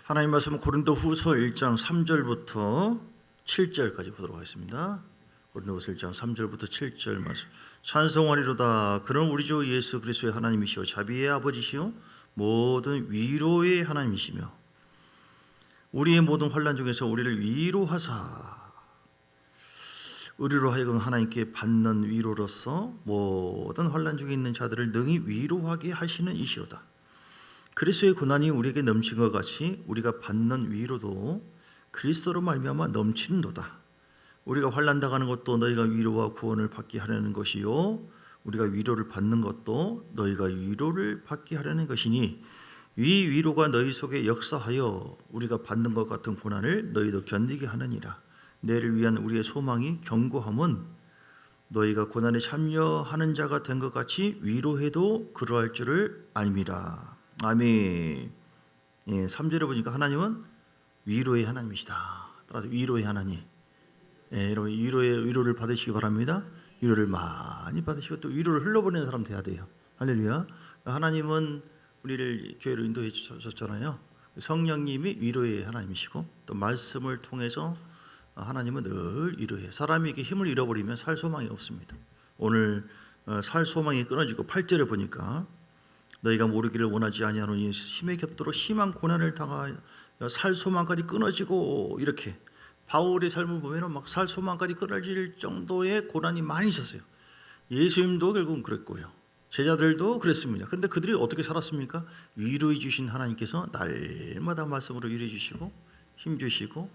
하나님 말씀은 고린도후서 1장 3절부터 7절까지 보도록 하겠습니다. 고린도후서 1장 3절부터 7절 말씀. 찬송하리로다. 그런 우리 주 예수 그리스도의 하나님이시오 자비의 아버지시오 모든 위로의 하나님이시며 우리의 모든 환난 중에서 우리를 위로하사 우리로 하여금 하나님께 받는 위로로서 모든 환난 중에 있는 자들을 능히 위로하게 하시는 이시로다. 그리스도의 고난이 우리에게 넘친 것 같이 우리가 받는 위로도 그리스도로 말미암아 넘치는도다. 우리가 환난 당하는 것도 너희가 위로와 구원을 받게 하려는 것이요 우리가 위로를 받는 것도 너희가 위로를 받게 하려는 것이니 이 위로가 너희 속에 역사하여 우리가 받는 것 같은 고난을 너희도 견디게 하느니라. 너희를 위한 우리의 소망이 견고함은 너희가 고난에 참여하는 자가 된 것 같이 위로해도 그러할 줄을 아님이라. 아멘. 3절에 보니까 하나님은 위로의 하나님이시다. 따라서 위로의 하나님. 여러분 위로를 받으시기 바랍니다. 위로를 많이 받으시고 또 위로를 흘려보내는 사람 돼야 돼요. 할렐루야. 하나님은 우리를 교회로 인도해 주셨잖아요. 성령님이 위로의 하나님이시고 또 말씀을 통해서 하나님은 늘 위로해요. 사람이 이렇게 힘을 잃어버리면 살 소망이 없습니다. 오늘 살 소망이 끊어지고 8절에 보니까 너희가 모르기를 원하지 아니하노니 힘에 겹도록 심한 고난을 당하여 살 소망까지 끊어지고 이렇게 바울의 삶을 보면 막 살 소망까지 끊어질 정도의 고난이 많이 있었어요. 예수님도 결국은 그랬고요. 제자들도 그랬습니다. 그런데 그들이 어떻게 살았습니까? 위로해 주신 하나님께서 날마다 말씀으로 위로해 주시고 힘 주시고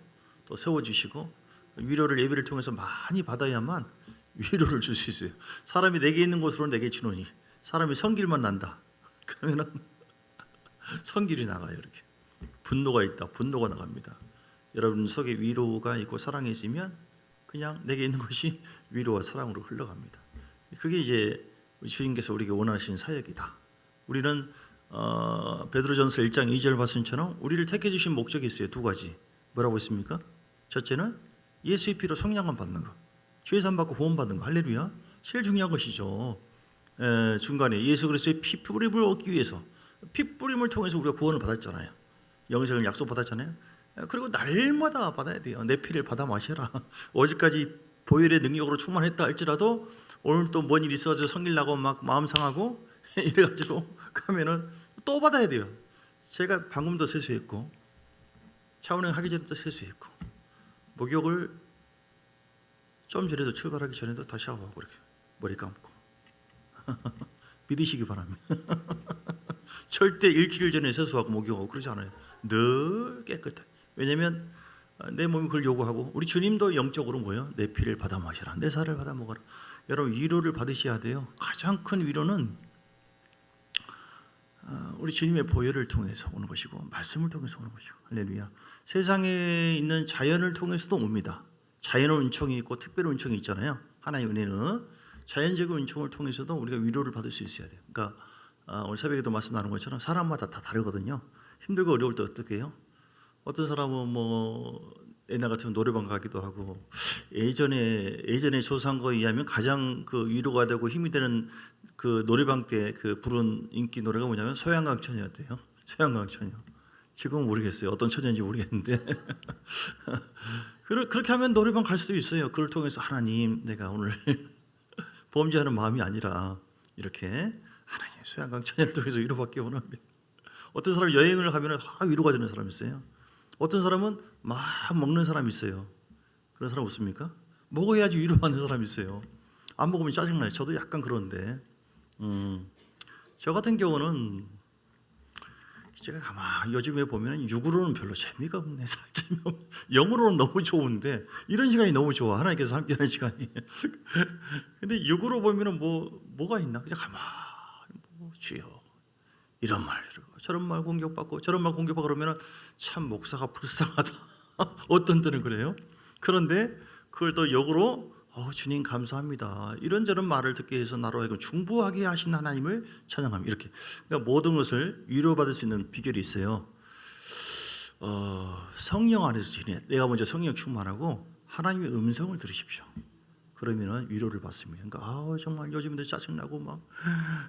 또 세워주시고 위로를 예배를 통해서 많이 받아야만 위로를 줄 수 있어요. 사람이 내게 있는 곳으로 내게 주노니 사람이 성길만 난다. 그러면은 성길이 나가요. 이렇게 분노가 있다. 분노가 나갑니다. 여러분 속에 위로가 있고 사랑이 있으면 그냥 내게 있는 것이 위로와 사랑으로 흘러갑니다. 그게 이제 주님께서 우리에게 원하시는 사역이다. 우리는 베드로전서 1장 2절 말씀처럼 우리를 택해 주신 목적이 있어요. 두 가지. 뭐라고 있습니까? 첫째는 예수의 피로 성량만 받는 것, 죄산 받고 구원 받는 것. 할렐루야. 제일 중요한 것이죠. 중간에 예수 그리스도의 피 뿌림을 얻기 위해서 피 뿌림을 통해서 우리가 구원을 받았잖아요. 영생을 약속받았잖아요. 그리고 날마다 받아야 돼요. 내 피를 받아 마셔라. 어제까지 보혈의 능력으로 충만했다 할지라도 오늘 또 뭔 일이 있어서 성질 나고 막 마음 상하고 이래가지고 가면은 또 받아야 돼요. 제가 방금도 세수했고 차운행 하기 전에도 세수했고 목욕을 좀 전에도 출발하기 전에도 다 샤워하고 이렇게 머리 감고 믿으시기 바랍니다. 절대 일주일 전에 세수하고 목욕하고 그러지 않아요. 늘 깨끗해. 왜냐하면 내 몸이 그걸 요구하고 우리 주님도 영적으로 뭐예요? 내 피를 받아 마셔라. 내 살을 받아 먹어라. 여러분 위로를 받으셔야 돼요. 가장 큰 위로는 우리 주님의 보혈을 통해서 오는 것이고 말씀을 통해서 오는 것이고 할렐루야. 세상에 있는 자연을 통해서도 옵니다. 자연의 은총이 있고 특별한 은총이 있잖아요. 하나님의 은혜는 자연적인 은총을 통해서도 우리가 위로를 받을 수 있어야 돼요. 그러니까 오늘 새벽에도 말씀 나눈 것처럼 사람마다 다 다르거든요. 힘들고 어려울 때 어떻게 해요? 어떤 사람은 뭐 옛날 같으면 노래방 가기도 하고 예전에 조사한 거에 의하면 가장 그 위로가 되고 힘이 되는 그 노래방 때 그 부른 인기 노래가 뭐냐면 소양강천이었대요. 소양강천이요. 지금은 모르겠어요. 어떤 천연인지 모르겠는데 그렇게 하면 노래방 갈 수도 있어요. 그걸 통해서 하나님 내가 오늘 범죄하는 마음이 아니라 이렇게 하나님 소양강천을 통해서 위로받기 원합니다. 어떤 사람 여행을 가면 위로가 되는 사람이 있어요. 어떤 사람은 막 먹는 사람이 있어요. 그런 사람 없습니까? 먹어야지 위로받는 사람이 있어요. 안 먹으면 짜증나요. 저도 약간 그런데 저 같은 경우는 제가 가만히 요즘에 보면 육으로는 별로 재미가 없네. 영으로는 너무 좋은데 이런 시간이 너무 좋아. 하나님께서 함께하는 시간이. 근데 육으로 보면 뭐가 있나? 그냥 가만히 주여 이런 말 저런 말 공격받고 저런 말 공격받고 그러면 참 목사가 불쌍하다. 어떤 때는 그래요. 그런데 그걸 또 역으로 주님 감사합니다. 이런저런 말을 듣게 해서 나로 하여금 중부하게 하신 하나님을 찬양합니다. 이렇게 그러니까 모든 것을 위로받을 수 있는 비결이 있어요. 성령 안에서 지내. 내가 먼저 성령 충만하고 하나님의 음성을 들으십시오. 그러면 위로를 받습니다. 그러니까 정말 요즘에 짜증나고 막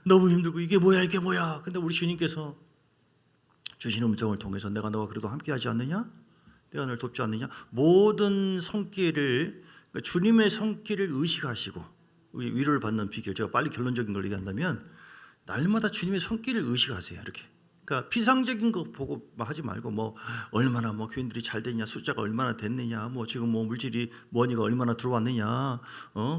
너무 힘들고 이게 뭐야. 근데 우리 주님께서 주신 음성을 통해서 내가 너가 그래도 함께하지 않느냐? 내가 너를 돕지 않느냐? 모든 손길을 그러니까 주님의 손길을 의식하시고 위로를 받는 비결. 제가 빨리 결론적인 걸 얘기한다면 날마다 주님의 손길을 의식하세요. 이렇게. 그러니까 피상적인 거 보고 하지 말고 뭐 얼마나 뭐 교인들이 잘 됐냐, 숫자가 얼마나 됐느냐, 뭐 지금 뭐 물질이 머니가 얼마나 들어왔느냐,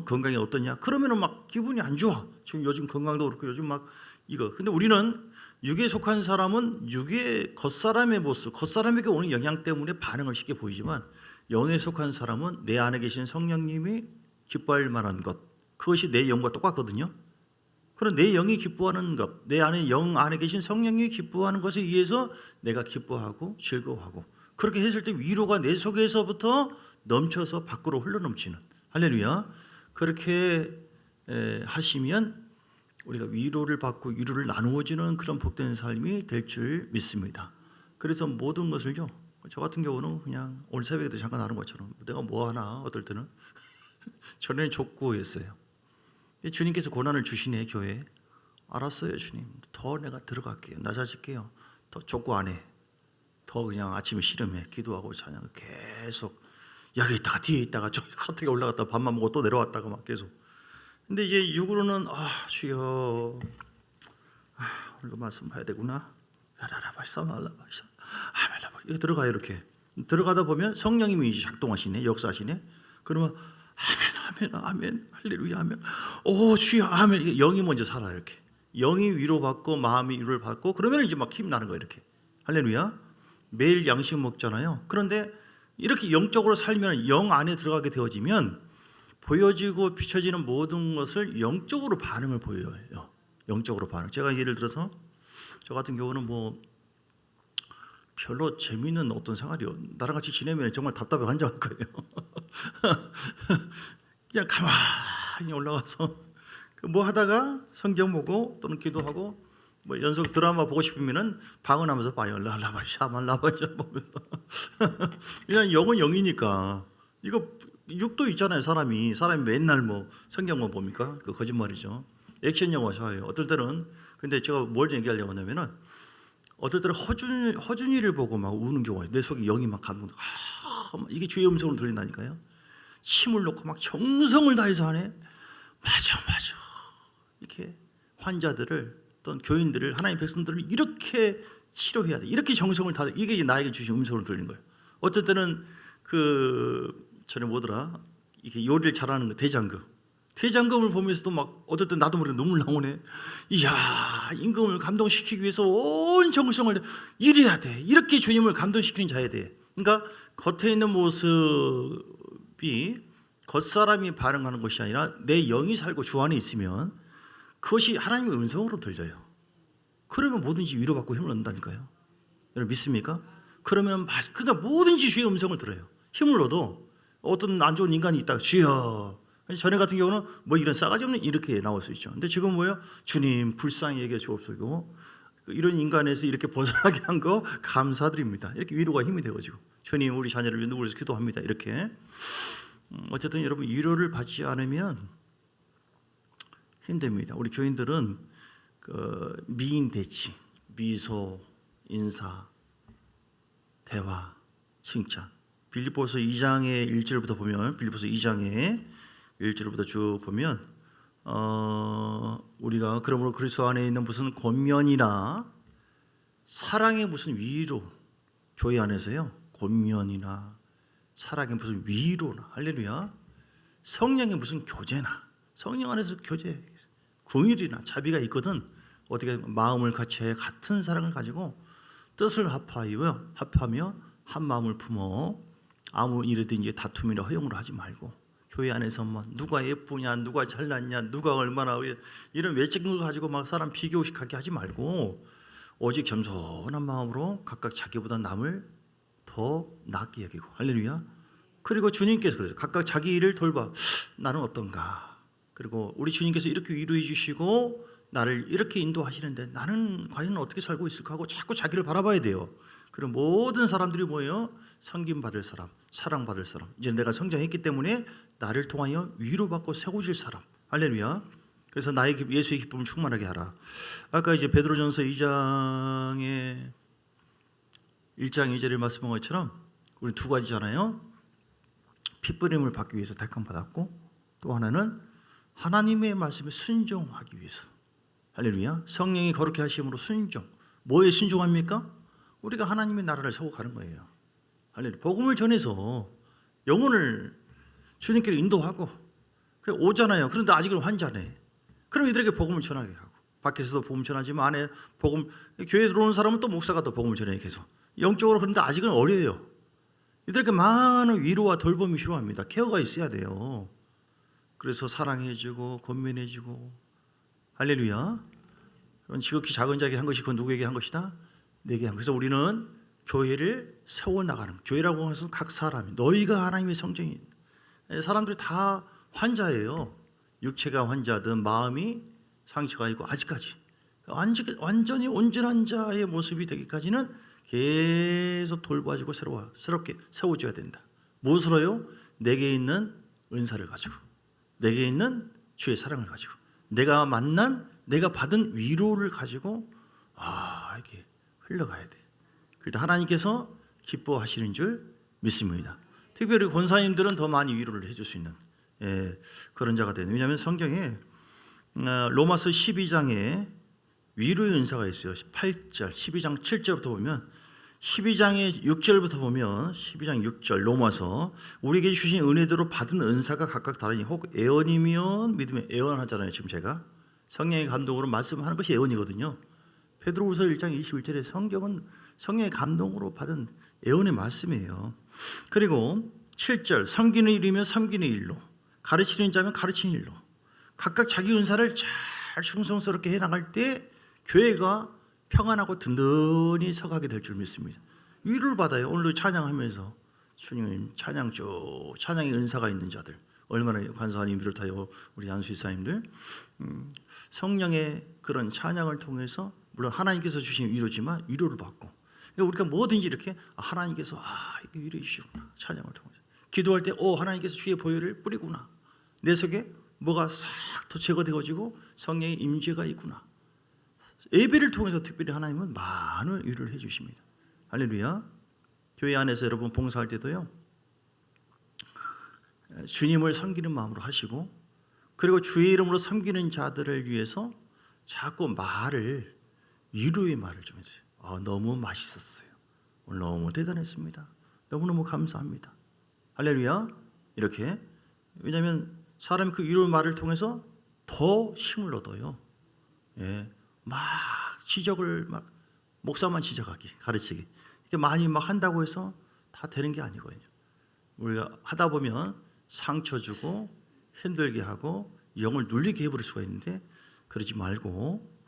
건강이 어떠냐. 그러면은 막 기분이 안 좋아. 지금 요즘 건강도 그렇고 요즘 막 이거. 근데 우리는 육에 속한 사람은 육의 겉사람의 모습, 겉사람에게 오는 영향 때문에 반응을 쉽게 보이지만 영에 속한 사람은 내 안에 계신 성령님이 기뻐할 만한 것, 그것이 내 영과 똑같거든요. 그런 내 영이 기뻐하는 것, 내 안에 영 안에 계신 성령이 기뻐하는 것에 의해서 내가 기뻐하고 즐거워하고 그렇게 했을 때 위로가 내 속에서부터 넘쳐서 밖으로 흘러넘치는 할렐루야. 그렇게 하시면 우리가 위로를 받고 위로를 나누어지는 그런 복된 삶이 될 줄 믿습니다. 그래서 모든 것을요. 저 같은 경우는 그냥 오늘 새벽에도 잠깐 하는 것처럼 내가 뭐 하나 어떨 때는 전에는 족구했어요. 주님께서 고난을 주시네 교회에. 알았어요 주님. 더 내가 들어갈게요. 낮아질게요. 더 족구 안 해. 더 그냥 아침에 씨름해. 기도하고 찬양 계속 여기 있다가 뒤에 있다가 저 겉에 올라갔다 밥만 먹고 또 내려왔다가 막 계속. 근데 이제 육으로는 주여 오늘도 말씀 봐야 되구나. 라라라 발사 말라 발사 아멜라 이거 들어가요. 이렇게 들어가다 보면 성령님이 이제 작동하시네. 역사하시네. 그러면 아멘, 아멘, 아멘, 할렐루야, 아멘. 오 주여, 아멘. 영이 먼저 살아요. 이렇게 영이 위로받고 마음이 위로를 받고 그러면 이제 막 힘 나는 거예요. 이렇게 할렐루야. 매일 양식 먹잖아요. 그런데 이렇게 영적으로 살면 영 안에 들어가게 되어지면 보여지고 비춰지는 모든 것을 영적으로 반응을 보여요. 영적으로 반응. 제가 예를 들어서 저 같은 경우는 뭐 별로 재미있는 어떤 생활이요. 나랑 같이 지내면 정말 답답해 환장할 거예요. 그냥 가만히 올라가서 뭐 하다가 성경 보고 또는 기도하고 뭐 연속 드라마 보고 싶으면은 방언하면서 봐요. 라라바샤 말라바샤 보면서 그냥 영은 영이니까 이거 육도 있잖아요. 사람이 맨날 뭐 성경만 봅니까? 그 거짓말이죠. 액션 영화 좋아해요. 어떨 때는 근데 제가 뭘 얘기하려고 하냐면은 어떨 때는 허준이를 보고 막 우는 경우가 있어요. 내 속에 영이 막 감동. 이게 주의 음성으로 들린다니까요. 침을 놓고 막 정성을 다해서 하네. 맞아. 이렇게 환자들을 또는 교인들을 하나님 백성들을 이렇게 치료해야 돼. 이렇게 정성을 다해. 이게 나에게 주신 음성으로 들리는 거예요. 어떨 때는 전에 뭐더라? 이게 요리를 잘하는 거 대장금을 보면서도 막 어떨 때 나도 모르게 눈물 나오네. 이야, 임금을 감동시키기 위해서 온 정성을 이래야 돼. 이렇게 주님을 감동시키는 자야 돼. 그러니까 겉에 있는 모습이 겉사람이 반응하는 것이 아니라 내 영이 살고 주 안에 있으면 그것이 하나님의 음성으로 들려요. 그러면 뭐든지 위로받고 힘을 얻는다니까요. 여러분 믿습니까? 그러면 그러니까 뭐든지 주의 음성을 들어요. 힘을 얻어. 어떤 안 좋은 인간이 있다가 주여. 전에 같은 경우는 뭐 이런 싸가지 없는 이렇게 나올 수 있죠. 근데 지금 뭐예요? 주님 불쌍히 여겨 주옵소서. 이런 인간에서 이렇게 벗어나게 한 거 감사드립니다. 이렇게 위로가 힘이 되어지고 주님 우리 자녀를 위해 누구를 기도합니다. 이렇게 어쨌든 여러분 위로를 받지 않으면 힘듭니다. 우리 교인들은 미인 대치, 미소, 인사, 대화, 칭찬. 빌립보서 2장의 1절부터 보면 빌립보서 2장의 1절부터 쭉 보면 우리가 그러므로 그리스도 안에 있는 무슨 권면이나 사랑의 무슨 위로 교회 안에서요. 권면이나 사랑의 무슨 위로나 할렐루야. 성령의 무슨 교제나 성령 안에서 교제 긍휼이나 자비가 있거든. 어떻게 마음을 같이 해 같은 사랑을 가지고 뜻을 합하며 한 마음을 품어 아무 일이든지 다툼이나 허용으로 하지 말고 교회 안에서 뭐 누가 예쁘냐 누가 잘났냐 누가 얼마나 이런 외적인 걸 가지고 막 사람 비교식하게 하지 말고 오직 겸손한 마음으로 각각 자기보다 남을 더 낫게 여기고 할렐루야. 그리고 주님께서 그러죠. 각각 자기 일을 돌봐. 나는 어떤가. 그리고 우리 주님께서 이렇게 위로해 주시고 나를 이렇게 인도하시는데 나는 과연 어떻게 살고 있을까 하고 자꾸 자기를 바라봐야 돼요. 그리고 모든 사람들이 뭐예요? 섬김받을 사람, 사랑받을 사람. 이제 내가 성장했기 때문에 나를 통하여 위로받고 세워질 사람. 할렐루야. 그래서 나의 예수의 기쁨을 충만하게 하라. 아까 이제 베드로전서 2장에 1장 2절에 말씀한 것처럼 우리 두 가지잖아요. 핏부림을 받기 위해서 택함 받았고, 또 하나는 하나님의 말씀에 순종하기 위해서. 할렐루야. 성령이 거룩히 하심으로 순종. 뭐에 순종합니까? 우리가 하나님의 나라를 세워 가는 거예요. 할렐루야. 복음을 전해서 영혼을 주님께로 인도하고 오잖아요. 그런데 아직은 환자네. 그럼 이들에게 복음을 전하게 하고, 밖에서도 복음 전하지만 안에 복음, 교회에 들어오는 사람은 또 목사가 또 복음을 전해 계속. 영적으로. 그런데 아직은 어려요. 이들에게 많은 위로와 돌봄이 필요합니다. 케어가 있어야 돼요. 그래서 사랑해주고 권면해주고. 할렐루야. 그건 지극히 작은 자에게 한 것이 그건 누구에게 한 것이다? 내게 한. 그래서 우리는 교회를 세워나가는, 교회라고 하는 것은 각 사람이, 너희가 하나님의 성전이. 사람들이 다 환자예요. 육체가 환자든 마음이 상처가 있고, 아직까지 완전히 온전한 자의 모습이 되기까지는 계속 돌봐주고 새롭게 세워줘야 된다. 무엇으로요? 내게 있는 은사를 가지고, 내게 있는 주의 사랑을 가지고, 내가 만난, 내가 받은 위로를 가지고 이렇게 흘러가야 돼. 그러다 하나님께서 기뻐하시는 줄 믿습니다. 특별히 권사님들은 더 많이 위로를 해줄 수 있는 그런 자가 되는. 왜냐하면 성경에 로마서 12장에 위로의 은사가 있어요. 8절, 12장 7절부터 보면, 12장의 6절부터 보면, 12장 6절 로마서, 우리에게 주신 은혜대로 받은 은사가 각각 다르니 혹 애언이면 믿으면, 애언하잖아요. 지금 제가 성령의 감동으로 말씀하는 것이 애언이거든요. 베드로후서 1장 21절에 성경은 성령의 감동으로 받은 애언의 말씀이에요. 그리고 7절, 섬기는 일이면 섬기는 일로, 가르치는 자면 가르치는 일로, 각각 자기 은사를 잘 충성스럽게 해나갈 때 교회가 평안하고 든든히 서가게 될 줄 믿습니다. 위로를 받아요. 오늘도 찬양하면서 주님 찬양 쭉, 찬양의 은사가 있는 자들, 얼마나 관사님 비롯하여 우리 안수이사님들, 성령의 그런 찬양을 통해서, 물론 하나님께서 주신 위로지만 위로를 받고, 그러니까 우리가 뭐든지 이렇게 하나님께서 이렇게 위로해 주시구나. 찬양을 통해서 기도할 때 하나님께서 주의 보혈을 뿌리구나. 내 속에 뭐가 싹 더 제거되어지고 성령의 임재가 있구나. 예배를 통해서 특별히 하나님은 많은 위로를 해주십니다. 할렐루야. 교회 안에서 여러분 봉사할 때도요, 주님을 섬기는 마음으로 하시고, 그리고 주의 이름으로 섬기는 자들을 위해서 자꾸 말을, 위로의 말을 좀 해주세요. 너무 맛있었어요. 오늘 너무 대단했습니다. 너무너무 감사합니다. 할렐루야. 이렇게. 왜냐하면 사람이 그 위로의 말을 통해서 더 힘을 얻어요. 막 지적을, 막 목사만 지적하기, 가르치기, 이렇게 많이 막 한다고 해서 다 되는 게 아니거든요. 우리가 하다 보면 상처 주고 힘들게 하고 영을 눌리게 해버릴 수가 있는데, 그러지 말고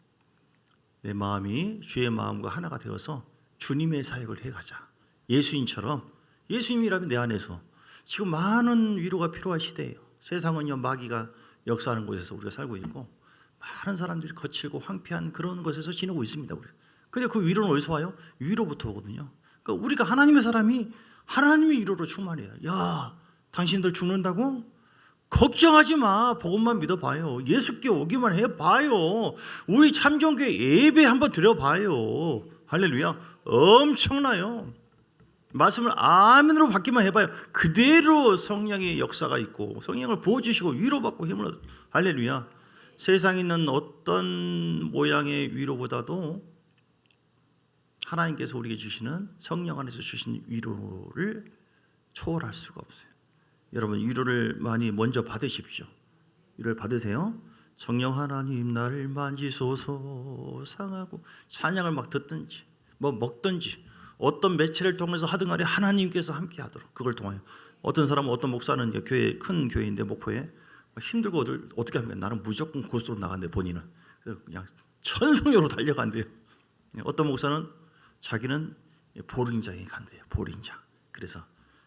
내 마음이 주의 마음과 하나가 되어서 주님의 사역을 해가자. 예수님처럼, 예수님이라면 내 안에서 지금 많은 위로가 필요한 시대예요. 세상은요, 마귀가 역사하는 곳에서 우리가 살고 있고, 많은 사람들이 거칠고 황폐한 그런 곳에서 지내고 있습니다. 우리. 근데 그 위로는 어디서 와요? 위로부터 오거든요. 그러니까 우리가 하나님의 사람이 하나님의 위로로 충만해요. 야, 당신들 죽는다고? 걱정하지 마. 복음만 믿어봐요. 예수께 오기만 해봐요. 우리 참정교회 예배 한번 드려봐요. 할렐루야. 엄청나요. 말씀을 아멘으로 받기만 해봐요. 그대로 성령의 역사가 있고, 성령을 부어주시고 위로받고 힘을 얻어요. 할렐루야. 세상에 있는 어떤 모양의 위로보다도 하나님께서 우리에게 주시는, 성령 안에서 주신 위로를 초월할 수가 없어요. 여러분, 위로를 많이 먼저 받으십시오. 위로를 받으세요. 성령 하나님 나를 만지소서. 상하고 찬양을 막 듣든지 뭐 먹든지 어떤 매체를 통해서 하든 간에 하나님께서 함께 하도록, 그걸 통하여. 어떤 사람은, 어떤 목사는 교회, 큰 교회인데 목포에 힘들고 어떻게 하면, 나는 무조건 고속도로 나간대 본인은. 그래서 그냥 천성으로 달려간대요. 어떤 목사는 자기는 보링장에 간대요. 보링장. 그래서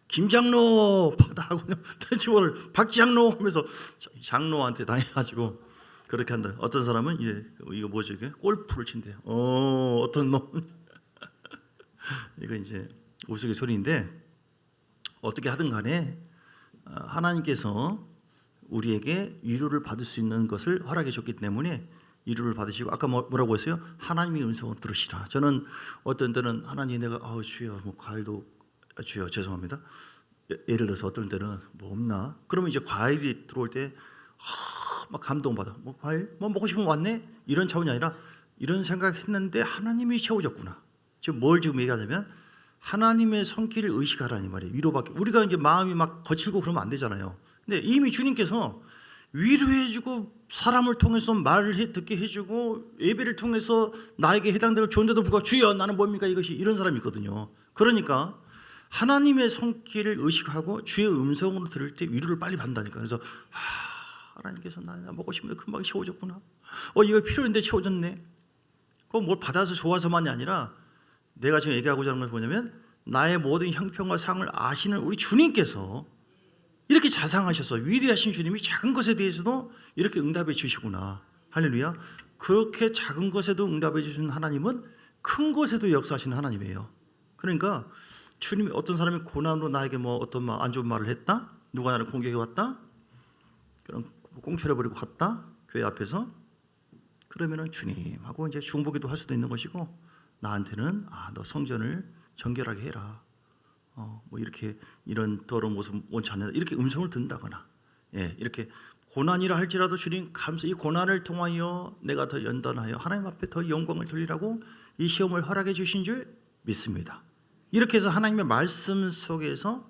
김장로 받아하고 대치원을 박장로 하면서 장로한테 당해가지고 그렇게 한다. 어떤 사람은 이거 뭐죠, 이게 골프를 친대요. 어떤 놈 이거 이제 우스갯소리인데, 어떻게 하든 간에 하나님께서 우리에게 위로를 받을 수 있는 것을 허락해 줬기 때문에 위로를 받으시고 아까 뭐라고 했어요? 하나님의 음성을 들으시라. 저는 어떤 때는 하나님 내가 주여 뭐 과일도 주여 죄송합니다. 예를 들어서 어떤 때는 뭐 없나? 그러면 이제 과일이 들어올 때 막 감동받아. 뭐 과일 뭐 먹고 싶으면 왔네? 이런 차원이 아니라 이런 생각했는데 하나님이 채워졌구나. 지금 뭘 지금 얘기하냐면 하나님의 손길을 의식하라니 말이에요. 위로받기. 우리가 이제 마음이 막 거칠고 그러면 안 되잖아요. 근데 이미 주님께서 위로해주고 사람을 통해서 말을 듣게 해주고 예배를 통해서 나에게 해당되는 좋은데도 불구하고 주여 나는 뭡니까 이것이 이런 사람이 있거든요. 그러니까 하나님의 손길을 의식하고 주의 음성으로 들을 때 위로를 빨리 받는다니까. 그래서 하나님께서 나 먹고 싶은데 금방 채워졌구나. 이거 필요한데 채워졌네. 그건 뭘 받아서 좋아서만이 아니라 내가 지금 얘기하고자 하는 것이 뭐냐면 나의 모든 형편과 상을 아시는 우리 주님께서 이렇게 자상하셔서 위대하신 주님이 작은 것에 대해서도 이렇게 응답해 주시구나. 할렐루야. 그렇게 작은 것에도 응답해 주시는 하나님은 큰 것에도 역사하시는 하나님이에요. 그러니까 주님이 어떤 사람이 고난으로 나에게 뭐 어떤 말 안 좋은 말을 했다, 누가 나를 공격해 왔다, 그런 꽁쳐려버리고 갔다 교회 앞에서, 그러면은 주님하고 이제 중보기도 할 수도 있는 것이고 나한테는 너 성전을 정결하게 해라. 뭐 이렇게 이런 더러운 모습 원치 않는다. 이렇게 음성을 듣는다거나, 이렇게 고난이라 할지라도 주님 감사, 이 고난을 통하여 내가 더 연단하여 하나님 앞에 더 영광을 돌리라고 이 시험을 허락해 주신 줄 믿습니다. 이렇게 해서 하나님의 말씀 속에서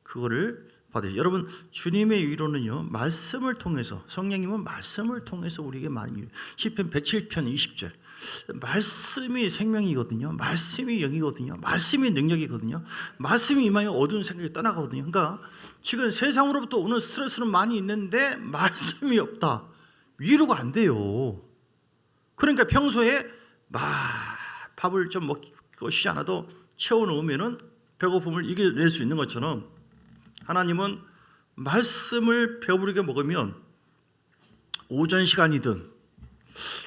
그거를 받으세요. 여러분 주님의 위로는요 말씀을 통해서, 성령님은 말씀을 통해서 우리에게 많이, 시편 107편 20절 말씀이 생명이거든요. 말씀이 영이거든요. 말씀이 능력이거든요. 말씀이 임하여 어두운 생각이 떠나가거든요. 그러니까 지금 세상으로부터 오는 스트레스는 많이 있는데 말씀이 없다. 위로가 안 돼요. 그러니까 평소에 밥을 좀 먹지 않아도 채워놓으면은 배고픔을 이겨낼 수 있는 것처럼 하나님은 말씀을 배부르게 먹으면 오전 시간이든,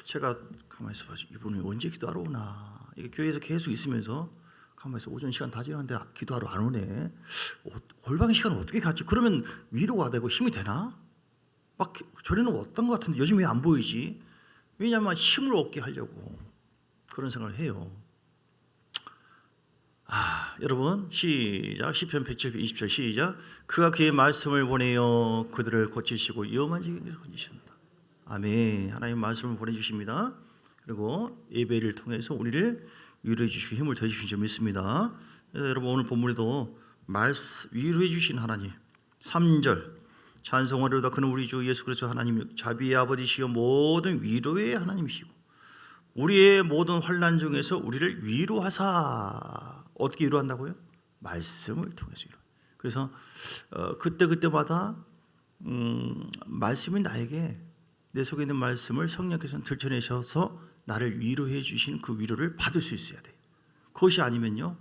제가 가만히 있어봐, 이분이 언제 기도하러 오나, 이게 교회에서 계속 있으면서 가만히 있어, 오전 시간 다 지났는데 기도하러 안 오네, 골방의 시간은 어떻게 갔지? 그러면 위로가 되고 힘이 되나? 막 전에는 어떤 것 같은데 요즘 왜 안 보이지? 왜냐하면 힘을 얻게 하려고 그런 생각을 해요. 여러분 시작. 시편 107편 20절 시작. 그가 그의 말씀을 보내어 그들을 고치시고 위험한 지경에서 건지십니다. 아멘. 하나님 말씀을 보내주십니다. 그리고 예배를 통해서 우리를 위로해 주시고 힘을 더해 주신 줄 믿습니다. 여러분 오늘 본문에도 위로해 주신 하나님, 3절 찬송하리로다. 그는 우리 주 예수 그리스도 하나님 자비의 아버지시요 모든 위로의 하나님이시고 우리의 모든 환난 중에서 우리를 위로하사. 어떻게 위로한다고요? 말씀을 통해서 위로. 그래서 그때마다 말씀이 나에게, 내 속에 있는 말씀을 성령께서 들춰내셔서 나를 위로해 주신 그 위로를 받을 수 있어야 돼요. 그것이 아니면요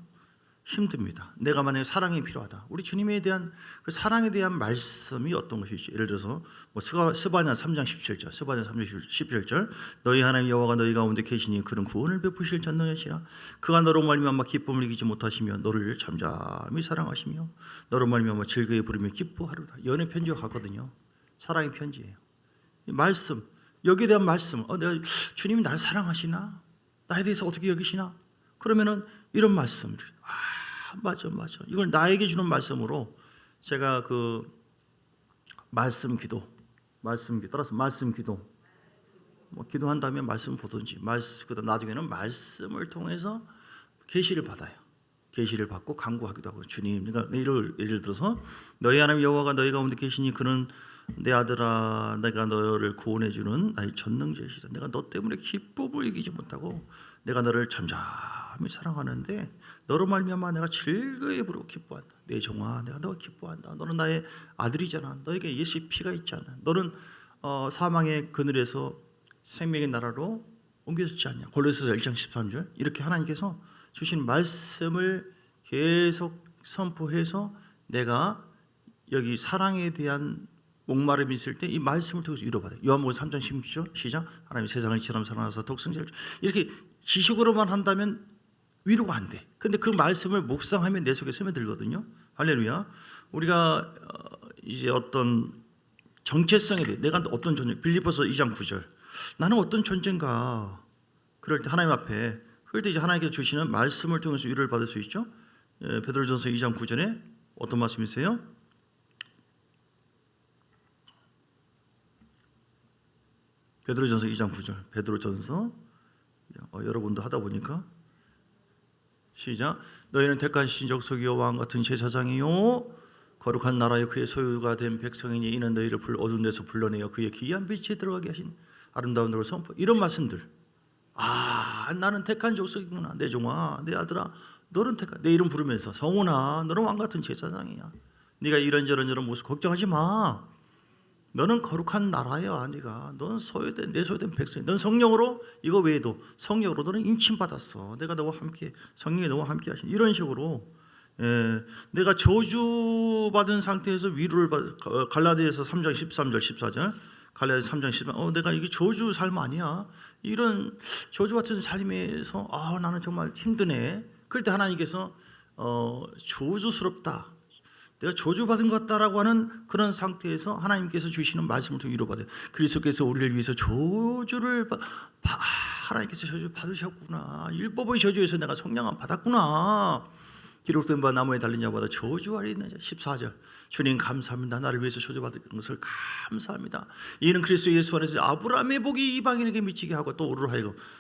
힘듭니다. 내가 만약에 사랑이 필요하다, 우리 주님에 대한 그 사랑에 대한 말씀이 어떤 것이지? 예를 들어서 뭐 스바냐 3장 17절, 스바냐 3장 17절 너희 하나님 여호와가 너희 가운데 계시니 그는 구원을 베푸실 전능하시라. 그가 너로 말미암아 기쁨을 이기지 못하시며 너를 잠잠히 사랑하시며 너로 말미암아 즐거이 부르며 기뻐하리로다. 연애 편지가 같거든요. 사랑의 편지예요. 이 말씀, 여기에 대한 말씀, 내가 주님이 나를 사랑하시나? 나에 대해서 어떻게 여기시나? 그러면은 이런 말씀, 맞아. 이걸 나에게 주는 말씀으로 제가 그 말씀 기도, 따라서 말씀 기도, 뭐 기도한 다음에 말씀 보든지, 그다음 나중에는 말씀을 통해서 계시를 받아요. 계시를 받고 간구하기도 하고, 주님, 그러니까 예를 들어서 너희 하나님 여호와가 너희 가운데 계시니 그는 내 아들아, 내가 너를 구원해 주는 나의 전능자이시다. 내가 너 때문에 기쁨을 이기지 못하고 내가 너를 잠잠히 사랑하는데 너로 말미암아 내가 즐거이 부르고 기뻐한다. 내 종아, 내가 너 기뻐한다. 너는 나의 아들이잖아. 너에게 예수의 피가 있잖아. 너는 사망의 그늘에서 생명의 나라로 옮겨졌지 않냐. 골로새서 1장 13절. 이렇게 하나님께서 주신 말씀을 계속 선포해서 내가 여기 사랑에 대한 목마름이 있을 때 이 말씀을 통해서 위로받아요. 요한복음 3장 16절 시작. 하나님이 세상을 이처럼 사랑하사 독생자를, 이렇게 지식으로만 한다면 위로가 안 돼. 근데 그 말씀을 묵상하면 내 속에 스며들거든요. 할렐루야. 우리가 이제 어떤 정체성에 대해, 내가 어떤 존재, 빌립보서 2장 9절 나는 어떤 존재인가? 그럴 때 하나님 앞에, 그럴 때 이제 하나님께서 주시는 말씀을 통해서 위로를 받을 수 있죠. 베드로전서 2장 9절에 어떤 말씀이세요? 베드로전서 2장 9절. 베드로전서 여러분도 하다 보니까 시작. 너희는 택한 신족속이요 왕 같은 제사장이요 거룩한 나라의 그의 소유가 된 백성이니 이는 너희를 어두운 데서 불러내어 그의 기이한 빛에 들어가게 하신 아름다운 너를 선포. 이런 말씀들. 나는 택한 족속이구나. 내 종아, 내 아들아, 너는 택한, 내 이름 부르면서 성훈아, 너는 왕 같은 제사장이야. 네가 이런 모습 걱정하지 마. 너는 거룩한 나라야. 넌 내 소유된 백성이. 넌 성령으로, 이거 외에도 성령으로 너는 인침받았어. 내가 너와 함께, 성령이 너와 함께 하신. 이런 식으로 내가 저주받은 상태에서 위로를 갈라디아서 3장 13절 14절, 갈라디아서 3장 13절, 내가 이게 저주 삶 아니야. 이런 저주 같은 삶에서 나는 정말 힘드네. 그럴 때 하나님께서 저주스럽다, 내가 저주받은 것 같다라고 하는 그런 상태에서 하나님께서 주시는 말씀을 통해 위로받아요. 그리스도께서 우리를 위해서 하나님께서 저주 받으셨구나. 율법의 저주에서 내가 성령함 받았구나. 기록된 바 나무에 달린 자보다 저주 아래 있는 자. 14절. 주님 감사합니다. 나를 위해서 저주받은 것을 감사합니다. 이는 그리스도 예수 안에서 아브라함의 복이 이방인에게 미치게 하고 또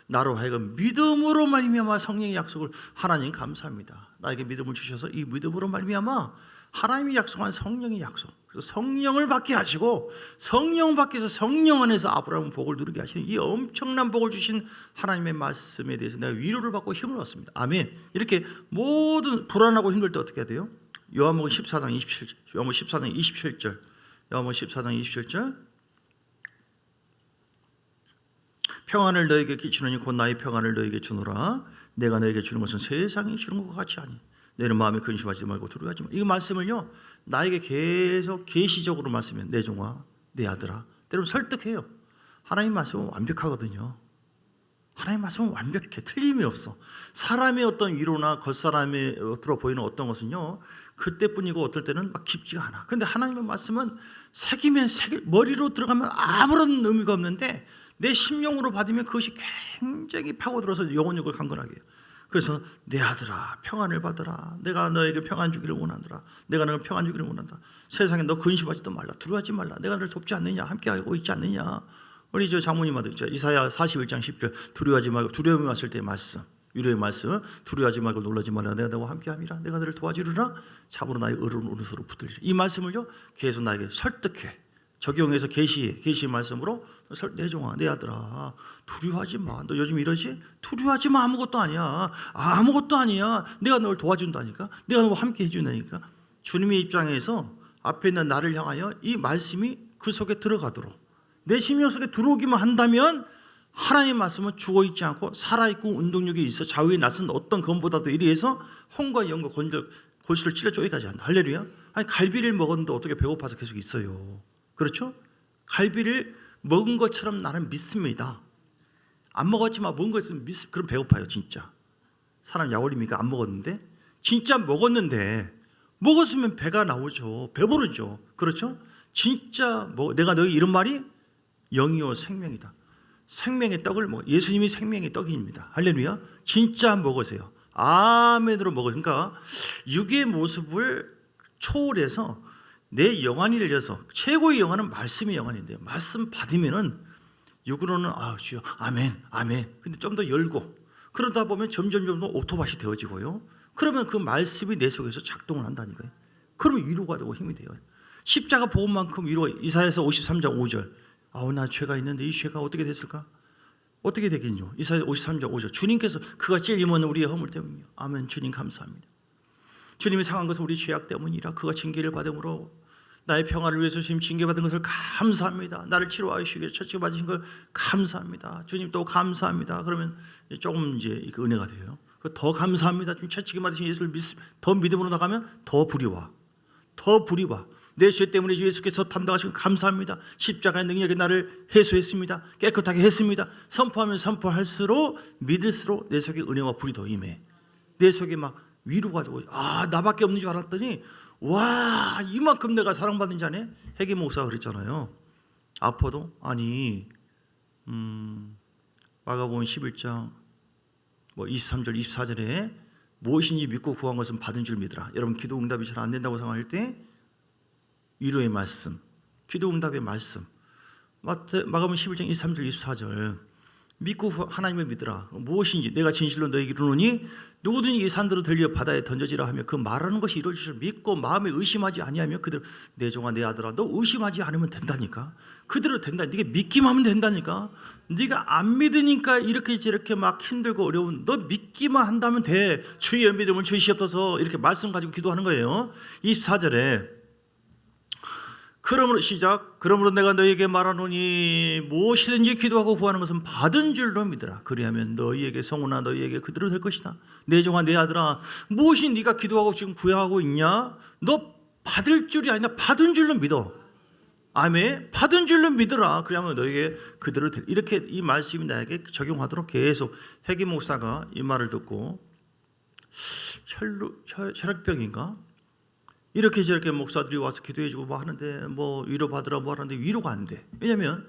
나로 하여금 믿음으로 말미암아 성령의 약속을. 하나님 감사합니다. 나에게 믿음을 주셔서 이 믿음으로 말미암아 하나님이 약속한 성령의 약속, 그래서 성령을 받게 하시고 성령 밖에서 성령 안에서 아브라함 복을 누리게 하시는 이 엄청난 복을 주신 하나님의 말씀에 대해서 내가 위로를 받고 힘을 얻습니다. 아멘. 이렇게 모든 불안하고 힘들 때 어떻게 해야 돼요? 요한복음 14장 27절. 요한복음 14장 27절. 요한복음 14장 27절. 평안을 너에게 끼치노니 곧 나의 평안을 너에게 주노라. 내가 너에게 주는 것은 세상이 주는 것과 같지 아니. 너희는 마음에 근심하지 말고 두려워하지 마. 이 말씀을요, 나에게 계속 계시적으로 말씀해요. 내 종아, 내 아들아. 때로는 설득해요. 하나님 말씀은 완벽하거든요. 하나님 말씀은 완벽해. 틀림이 없어. 사람의 어떤 위로나 겉사람에 들어 보이는 어떤 것은요, 그때뿐이고 어떨 때는 막 깊지가 않아. 그런데 하나님의 말씀은 새기면 머리로 들어가면 아무런 의미가 없는데 내 심령으로 받으면 그것이 굉장히 파고들어서 영혼력을 강건하게 해요. 그래서 내 아들아 평안을 받으라. 내가 너에게 평안 주기를 원하노라. 내가 너에게 평안 주기를 원한다. 세상에 너 근심하지도 말라. 두려워하지 말라. 내가 너를 돕지 않느냐. 함께하고 있지 않느냐. 우리 저 장모님한테 이사야 41장 10절 두려워하지 말고, 두려움이 왔을 때의 말씀, 위로의 말씀, 두려워하지 말고 놀라지 말라. 내가 너와 함께함이라. 내가 너를 도와주리라. 잡으러 나의 어려운 오른손으로 붙들리라. 이 말씀을요 계속 나에게 설득해. 적용해서 계시 말씀으로 내 종아, 내 아들아, 두려워하지 마. 너 요즘 이러지? 두려워하지 마. 아무것도 아니야. 아무것도 아니야. 내가 널 도와준다니까. 내가 너와 함께 해준다니까. 주님의 입장에서 앞에 있는 나를 향하여 이 말씀이 그 속에 들어가도록 내 심령 속에 들어오기만 한다면 하나님의 말씀은 죽어있지 않고 살아있고 운동력이 있어 자유에 나선 어떤 검보다도 이리해서 홍과 연과 골수를 찔러 쪼개가지 않는다. 할렐루야. 아니 갈비를 먹었는데 어떻게 배고파서 계속 있어요. 그렇죠? 갈비를 먹은 것처럼 나는 믿습니다. 안 먹었지만 먹은 거 있으면 그럼 배고파요. 진짜 사람 약올립니까? 안 먹었는데 진짜 먹었으면 배가 나오죠. 배부르죠. 그렇죠? 진짜 내가 너희 이런 말이 영이요 생명이다. 생명의 떡을 예수님이 생명의 떡입니다. 할렐루야. 진짜 먹으세요. 아멘으로 먹어요. 그러니까 육의 모습을 초월해서 내 영안이 열려서, 최고의 영안은 말씀의 영안인데요, 말씀 받으면은 육으로는 주여 아멘 아멘. 근데 좀 더 열고 그러다 보면 점점 오토밭이 되어지고요. 그러면 그 말씀이 내 속에서 작동을 한다니까요. 그러면 위로가 되고 힘이 돼요. 십자가 복음만큼 위로가. 이사야서 53장 5절. 나 죄가 있는데 이 죄가 어떻게 됐을까? 어떻게 되겠뇨? 이사야 53장 5절. 주님께서 그가 찔림은 우리의 허물 때문이요. 아멘. 주님 감사합니다. 주님이 상한 것은 우리 죄악 때문이라. 그가 징계를 받음으로 나의 평화를 위해서 주님 징계받은 것을 감사합니다. 나를 치료하시기 위해 처치가 받으신 걸 감사합니다. 주님 또 감사합니다. 그러면 조금 이제 은혜가 돼요. 더 감사합니다. 주님 처치가 받으신 예수를 더 믿음으로 나가면 더 불이 와. 내 죄 때문에 예수께서 담당하신 걸 감사합니다. 십자가의 능력이 나를 해소했습니다. 깨끗하게 했습니다. 선포하면 선포할수록 믿을수록 내 속에 은혜와 불이 더 임해. 내 속에 막 위로가 되고 나밖에 없는 줄 알았더니 와 이만큼 내가 사랑받는 자네. 해계 목사가 그랬잖아요. 아파도 마가복음 11장 23절 24절에 무엇인지 믿고 구한 것은 받은 줄 믿으라. 여러분 기도 응답이 잘 안 된다고 생각할 때 위로의 말씀, 기도 응답의 말씀. 마가복음 11장 23절 24절 믿고 하나님을 믿으라. 무엇인지 내가 진실로 너에게 이르노니 누구든지 이 산들을 들려 바다에 던져지라 하며 그 말하는 것이 이루어질 줄 믿고 마음에 의심하지 아니하며 그대로 내 종아 내 아들아 너 의심하지 않으면 된다니까. 그대로 된다. 네가 믿기만 하면 된다니까. 네가 안 믿으니까 이렇게 저렇게 막 힘들고 어려운 너 믿기만 한다면 돼. 주의 믿음을 주시옵소서 이렇게 말씀 가지고 기도하는 거예요. 24절에 그러므로 시작. 그러므로 내가 너희에게 말하노니 무엇이든지 기도하고 구하는 것은 받은 줄로 믿으라. 그리하면 너희에게 성우나 너희에게 그대로 될 것이다. 내 종아 내 아들아 무엇이 네가 기도하고 지금 구하고 있냐? 너 받을 줄이 아니라 받은 줄로 믿어. 아멘. 받은 줄로 믿으라. 그러면 너희에게 그대로 될. 이렇게 이 말씀이 나에게 적용하도록 계속 해기 목사가 이 말을 듣고 혈액병인가? 이렇게 저렇게 목사들이 와서 기도해주고 뭐 하는데 뭐 위로받으라 뭐 하는데 위로가 안 돼. 왜냐하면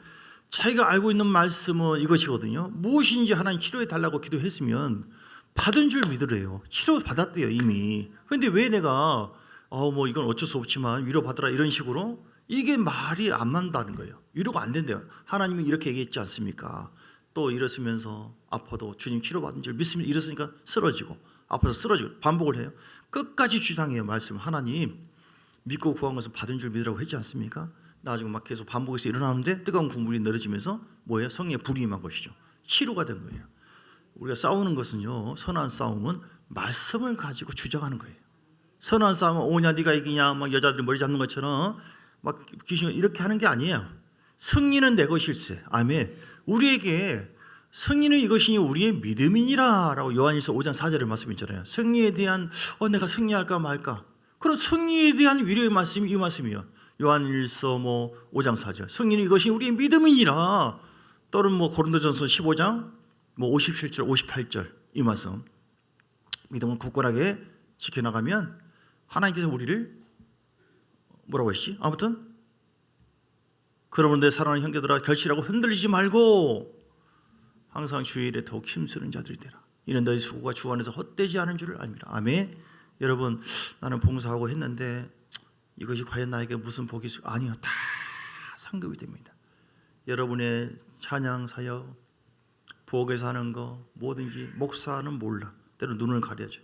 자기가 알고 있는 말씀은 이것이거든요. 무엇인지 하나님 치료해달라고 기도했으면 받은 줄 믿으래요. 치료 받았대요 이미. 그런데 왜 내가 뭐 이건 어쩔 수 없지만 위로받으라 이런 식으로 이게 말이 안 맞다는 거예요. 위로가 안 된대요. 하나님이 이렇게 얘기했지 않습니까? 또 이랬으면서 아파도 주님 치료받은 줄 믿으면 이랬으니까 쓰러지고 아파서 쓰러지고 반복을 해요. 끝까지 주장해요. 말씀. 하나님 믿고 구한 것은 받은 줄 믿으라고 했지 않습니까? 나중에 막 계속 반복해서 일어나는데 뜨거운 국물이 내려지면서 뭐예요? 성령의 불이 임한 것이죠. 치료가 된 거예요. 우리가 싸우는 것은요, 선한 싸움은 말씀을 가지고 주장하는 거예요. 선한 싸움은 오냐 네가 이기냐 막 여자들이 머리 잡는 것처럼 막 귀신 이렇게 하는 게 아니에요. 승리는 내 것일세. 아멘. 우리에게 승리는 이것이니 우리의 믿음이니라 라고 요한일서 5장 4절의 말씀이 있잖아요. 승리에 대한 내가 승리할까 말까. 그럼 승리에 대한 위로의 말씀이 이 말씀이에요. 요한일서 5장 4절. 승리는 이것이 우리의 믿음이니라. 또는 고린도전서 15장 57절 58절 이 말씀. 믿음을 굳건하게 지켜나가면 하나님께서 우리를 뭐라고 했지? 아무튼 그러므로 내 사랑하는 형제들아 결실하고 흔들리지 말고 항상 주일에 더욱 힘쓰는 자들이 되라. 이는 너희 수고가 주 안에서 헛되지 않은 줄을 압니다. 아멘. 여러분 나는 봉사하고 했는데 이것이 과연 나에게 무슨 복이 있을까? 아니요. 다 상급이 됩니다. 여러분의 찬양 사역, 부엌에서 하는 거 뭐든지 목사는 몰라. 때로 눈을 가려줘.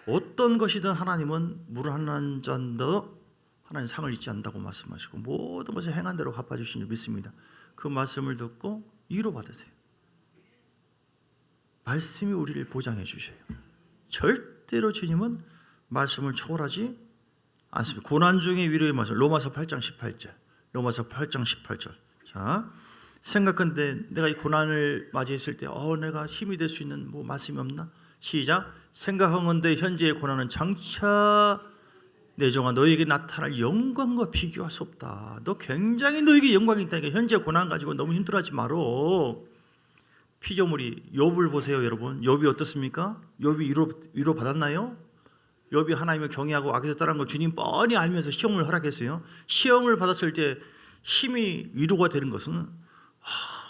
어떤 것이든 하나님은 물 한 잔도 하나님 상을 잊지 않는다고 말씀하시고 모든 것을 행한 대로 갚아주신 줄 믿습니다. 그 말씀을 듣고 위로받으세요. 말씀이 우리를 보장해 주셔요. 절대로 주님은 말씀을 초월하지 않습니다. 고난 중에 위로의 말씀. 로마서 8장 18절. 로마서 8장 18절. 자, 생각한데 내가 이 고난을 맞이했을 때 내가 힘이 될 수 있는 말씀이 없나? 시작. 생각하건대 현재의 고난은 장차 내 종아 너에게 나타날 영광과 비교할 수 없다. 너 굉장히 너에게 영광이 있다니까 현재 고난 가지고 너무 힘들어하지 마로. 피조물이 욥을 보세요, 여러분. 욥이 어떻습니까? 욥이 위로 받았나요? 욥이 하나님을 경외하고 악에서 떠난 걸 주님 뻔히 알면서 시험을 허락했어요. 시험을 받았을 때 힘이 위로가 되는 것은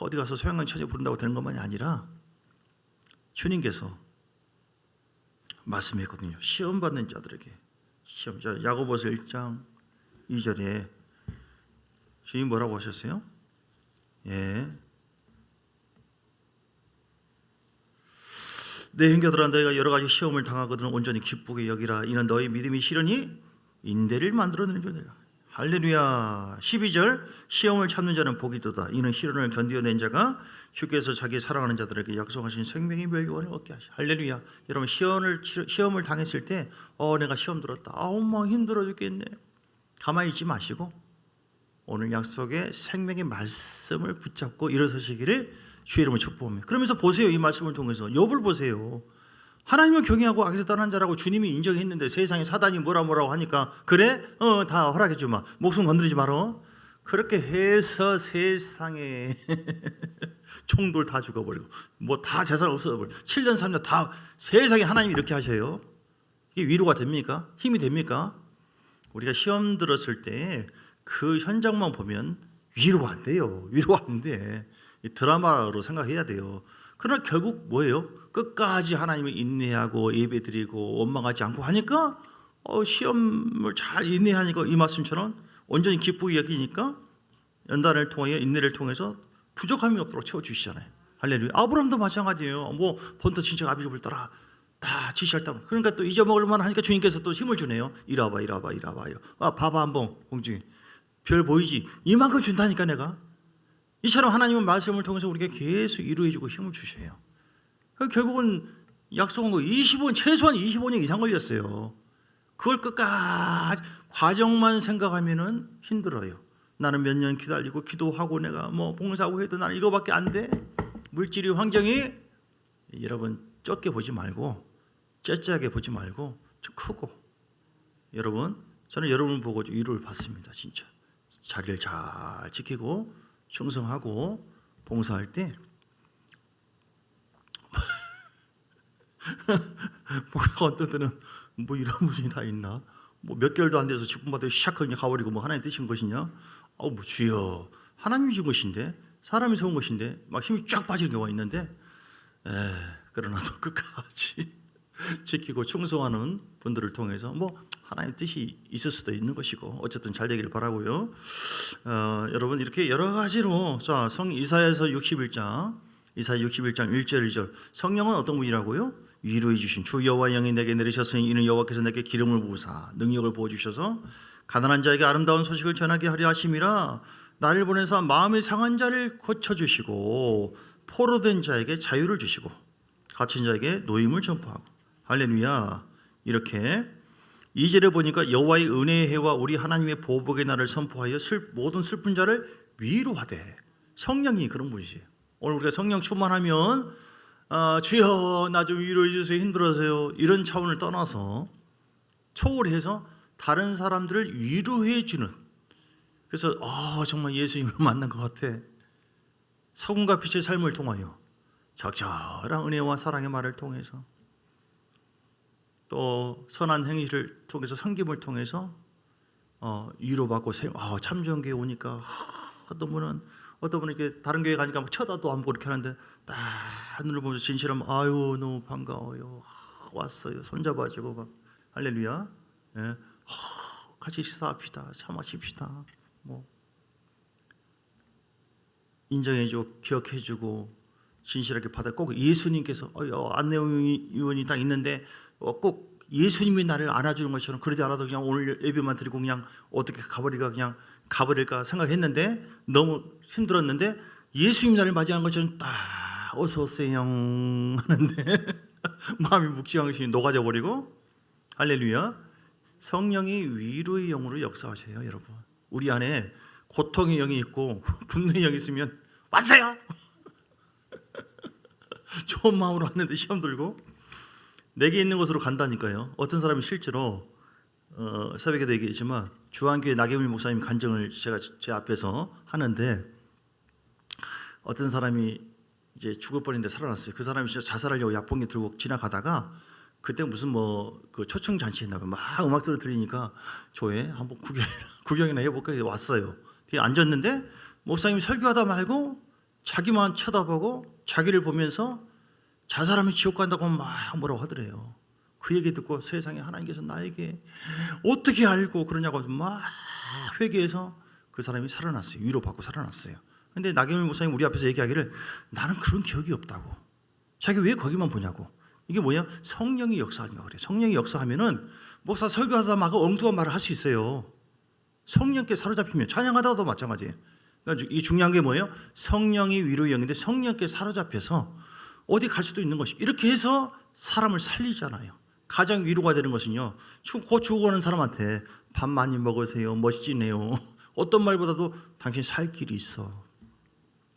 어디 가서 소양강 천재 부른다고 되는 것만이 아니라 주님께서 말씀했거든요. 시험 받는 자들에게 시험. 자, 야고보서 1장 2절에 주님 뭐라고 하셨어요? 예. 내 형제들아 너희가 여러 가지 시험을 당하거든 온전히 기쁘게 여기라. 이는 너희 믿음이 실현이 인대를 만들어내는 줄이라. 할렐루야. 12절 시험을 참는 자는 복이 있도다. 이는 시련을 견디어낸 자가 주께서 자기 사랑하는 자들에게 약속하신 생명의 멸류관을 얻게 하시. 할렐루야. 여러분 시험을 당했을 때 내가 시험 들었다. 막 힘들어 죽겠네. 가만히 있지 마시고 오늘 약속의 생명의 말씀을 붙잡고 일어서시기를 주의 이름으로 축복합니다. 그러면서 보세요. 이 말씀을 통해서 욥을 보세요. 하나님을 경외하고 악에서 떠난 자라고 주님이 인정했는데 세상에 사단이 뭐라고 하니까 그래? 다 허락해 주마. 목숨 건드리지 마라. 그렇게 해서 세상에 총돌 다 죽어버리고 다 재산 없어져버리고 7년 3년 다 세상에 하나님이 이렇게 하셔요. 이게 위로가 됩니까? 힘이 됩니까? 우리가 시험 들었을 때 그 현장만 보면 위로가 안 돼요. 위로가 안 돼. 이 드라마로 생각해야 돼요. 그러나 결국 뭐예요? 끝까지 하나님을 인내하고 예배드리고 원망하지 않고 하니까 시험을 잘 인내하니까 이 말씀처럼 온전히 기쁘게 여기니까 연단을 통하여 인내를 통해서 부족함이 없도록 채워주시잖아요. 할렐루야. 아브라함도 마찬가지예요. 뭐 본토 친척 아비집을 따라 다 지시할 따라. 그러니까 또 잊어먹을 만하니까 주님께서 또 힘을 주네요. 이라봐. 봐봐 한번 공중에 별 보이지? 이만큼 준다니까 내가. 이처럼 하나님은 말씀을 통해서 우리에게 계속 이루어주고 힘을 주셔요. 결국은 약속한 거 25년, 최소한 25년 이상 걸렸어요. 그걸 끝까지 과정만 생각하면은 힘들어요. 나는 몇 년 기다리고 기도하고 내가 뭐 봉사하고 해도 나는 이거밖에 안 돼. 물질이 환경이 여러분 적게 보지 말고 째째하게 보지 말고 좀 크고 여러분 저는 여러분을 보고 위로를 받습니다. 진짜 자리를 잘 지키고 충성하고 봉사할 때 어떤 때는 뭐 이런 분이 다 있나? 뭐 몇 개월도 안 돼서 직분받아 시작하니 가버리고 뭐 하나님 뜻인 것이냐? 뭐 주여 하나님이 준 것인데 사람이 세운 것인데 막 힘이 쫙 빠지는 경우가 있는데 그러나 또 끝까지 지키고 충성하는 분들을 통해서 뭐 하나님 뜻이 있을 수도 있는 것이고 어쨌든 잘 되기를 바라고요. 여러분 이렇게 여러 가지로 자 이사야서 61장 1절 2절 성령은 어떤 분이라고요? 위로해 주신 주 여호와 영이 내게 내리셨으니 이는 여호와께서 내게 기름을 부으사 능력을 부어 주셔서 가난한 자에게 아름다운 소식을 전하게 하려 하심이라. 나를 보내사 마음이 상한 자를 고쳐 주시고 포로된 자에게 자유를 주시고 갇힌 자에게 노임을 전파하고. 할렐루야. 이렇게 2절에 보니까 여호와의 은혜의 해와 우리 하나님의 보복의 날을 선포하여 모든 슬픈 자를 위로하되. 성령이 그런 분이세요. 오늘 우리가 성령 충만하면 주여 나 좀 위로해 주세요 힘들어서요 이런 차원을 떠나서 초월해서 다른 사람들을 위로해 주는. 그래서 정말 예수님을 만난 것 같아. 성과 빛의 삶을 통하여 적절한 은혜와 사랑의 말을 통해서 또 선한 행위를 통해서 섬김을 통해서 위로받고 참 좋은 교회 오니까 어떤 분은 이렇게 다른 교회 가니까 막 쳐다도 안 보고 이렇게 하는데 딱 하늘을 보면서 진실하면 아유 너무 반가워요. 왔어요. 손잡아주고 막 할렐루야. 예. 같이 식사합시다. 차 마십시다. 뭐 인정해주고 기억해주고 진실하게 받아. 꼭 예수님께서 안내위원이 딱 있는데 꼭 예수님이 나를 안아주는 것처럼 그러지 않아도 그냥 오늘 예배만 드리고 그냥 어떻게 가버릴까 생각했는데 너무 힘들었는데 예수님이 나를 맞이한 것처럼 딱 어서 오세요 하는데 마음이 묵직한 것이 녹아져 버리고. 할렐루야. 성령이 위로의 영으로 역사하세요. 여러분 우리 안에 고통의 영이 있고 분노의 영이 있으면 왔어요. 좋은 마음으로 왔는데 시험 들고 내게 있는 곳으로 간다니까요. 어떤 사람이 실제로 새벽에도 얘기했지만 주한교회 나경일 목사님 간증을 제가 제 앞에서 하는데 어떤 사람이 이제 죽을 뻔했는데 살아났어요. 그 사람이 진짜 자살하려고 약봉기 들고 지나가다가 그때 무슨 그 초청 잔치 했나 봐요. 막 음악 소리 들리니까 교회 한번 구경이나 해볼까 해서 왔어요. 뒤에 앉았는데 목사님이 설교하다 말고 자기만 쳐다보고 자기를 보면서 자살하면 지옥 간다고 막 뭐라고 하더래요. 그 얘기 듣고 세상에 하나님께서 나에게 어떻게 알고 그러냐고 막 회개해서 그 사람이 살아났어요. 위로받고 살아났어요. 근데 나경일 목사님 우리 앞에서 얘기하기를 나는 그런 기억이 없다고. 자기 왜 거기만 보냐고. 이게 뭐냐? 성령이 역사하니까 그래요. 성령이 역사하면은 목사 설교하다 막 엉뚱한 말을 할 수 있어요. 성령께 사로잡히면 찬양하다가도 마찬가지예요. 그러니까 이 중요한 게 뭐예요? 성령이 위로의 영인데 성령께 사로잡혀서 어디 갈 수도 있는 것이. 이렇게 해서 사람을 살리잖아요. 가장 위로가 되는 것은요. 지금 곧 죽어가는 사람한테 밥 많이 먹으세요. 멋지네요. 어떤 말보다도 당신 살 길이 있어.